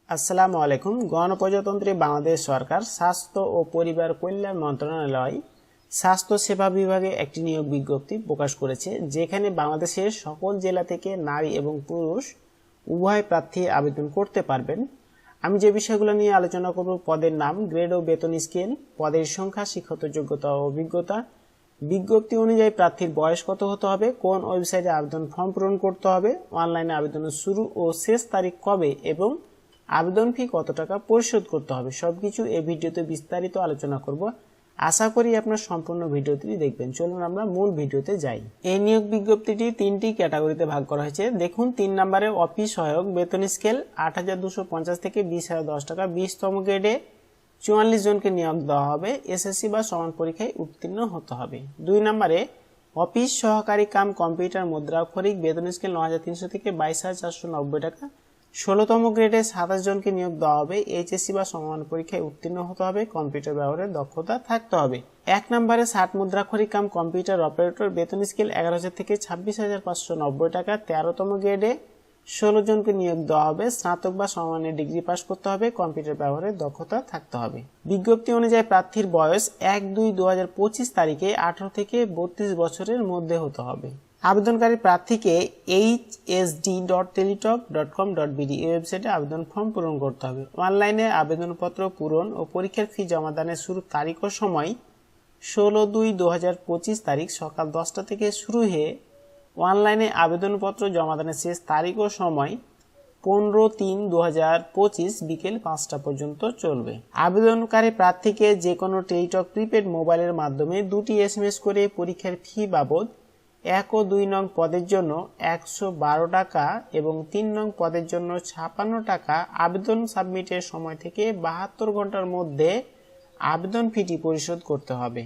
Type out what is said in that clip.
আসসালামু আলাইকুম। গণপ্রজাতন্ত্রী বাংলাদেশ সরকার স্বাস্থ্য ও পরিবার কল্যাণ মন্ত্রণালয় স্বাস্থ্য সেবা বিভাগে একটি নিয়োগ বিজ্ঞপ্তি প্রকাশ করেছে, যেখানে বাংলাদেশের সকল জেলা থেকে নারী এবং পুরুষ উভয় প্রার্থী আবেদন করতে পারবেন। আমি যে বিষয়গুলো নিয়ে আলোচনা করব: পদের নাম, গ্রেড ও বেতন স্কেল, পদের সংখ্যা, শিক্ষাগত যোগ্যতা ও অভিজ্ঞতা, বিজ্ঞপ্তি অনুযায়ী প্রার্থীর বয়স কত হতে হবে, কোন ওয়েবসাইটে আবেদন ফর্ম পূরণ করতে হবে, অনলাইনে আবেদনের শুরু ও শেষ তারিখ কবে এবং আবেদন ফি কত টাকা পরিশোধ করতে হবে। সবকিছু এই ভিডিওতে বিস্তারিত আলোচনা করব। আশা করি আপনার সম্পূর্ণ ভিডিওটি দেখবেন। চলুন আমরা মূল ভিডিওতে যাই। এই নিয়োগ বিজ্ঞপ্তিটি 3টি ক্যাটাগরিতে ভাগ করা হয়েছে। দেখুন, 3 নম্বরে অফিস সহায়ক, বেতন স্কেল 8,250 থেকে 20,010 টাকা, 20তম গ্রেডে 44 জনকে নিয়োগ দেওয়া হবে। এসএসসি বা সমান পরীক্ষায় উত্তীর্ণ হতে হবে। 2 নম্বরে অফিস সহকারী কাম কম্পিউটার মুদ্রাক্ষরিক, বেতন স্কেল 9,300 থেকে 22,490 টাকা, 16তম গ্রেডে 27 জনকে নিয়োগ দেওয়া হবে। এইচএসসি বা সমমান পরীক্ষায় উত্তীর্ণ হতে হবে। কম্পিউটার ব্যবহারের দক্ষতা থাকতে হবে। 1 নম্বরে 60 মুদ্রাক্ষরিক কাম কম্পিউটার অপারেটর, বেতন স্কেল 11,000 থেকে 26,590 টাকা, 13তম গ্রেডে 16 জনকে নিয়োগ দেওয়া হবে। স্নাতক বা সমমানের ডিগ্রি পাস করতে হবে। কম্পিউটার ব্যবহারের দক্ষতা থাকতে হবে। বিজ্ঞপ্তি অনুযায়ী প্রার্থীর বয়স 1/2/2025 তারিখে 18 থেকে 32 বছরের মধ্যে হতে হবে। আবেদনকারী প্রার্থীকে hsd.teletalk.com.bd এই ওয়েবসাইটে আবেদন ফর্ম পূরণ করতে হবে। অনলাইনে আবেদনপত্র পূরণ ও পরীক্ষার ফি জমাদানের শুরু তারিখ ও সময় 16/2/2025 তারিখ সকাল 10টা থেকে শুরু হয়ে অনলাইনে আবেদনপত্র জমাদানের শেষ তারিখ ও সময় 15/3/2025 বিকেল 5টা পর্যন্ত চলবে। আবেদনকারী প্রার্থীকে যে কোনো টেলিটক প্রিপেড মোবাইলের মাধ্যমে 2টি SMS করে পরীক্ষার ফি বাবদ 1 ও 2 নং পদের জন্য 112 টাকা এবং 3 নং পদের জন্য 56 টাকা আবেদন সাবমিটের সময় থেকে 72 ঘন্টার মধ্যে আবেদন ফিটি পরিশোধ করতে হবে।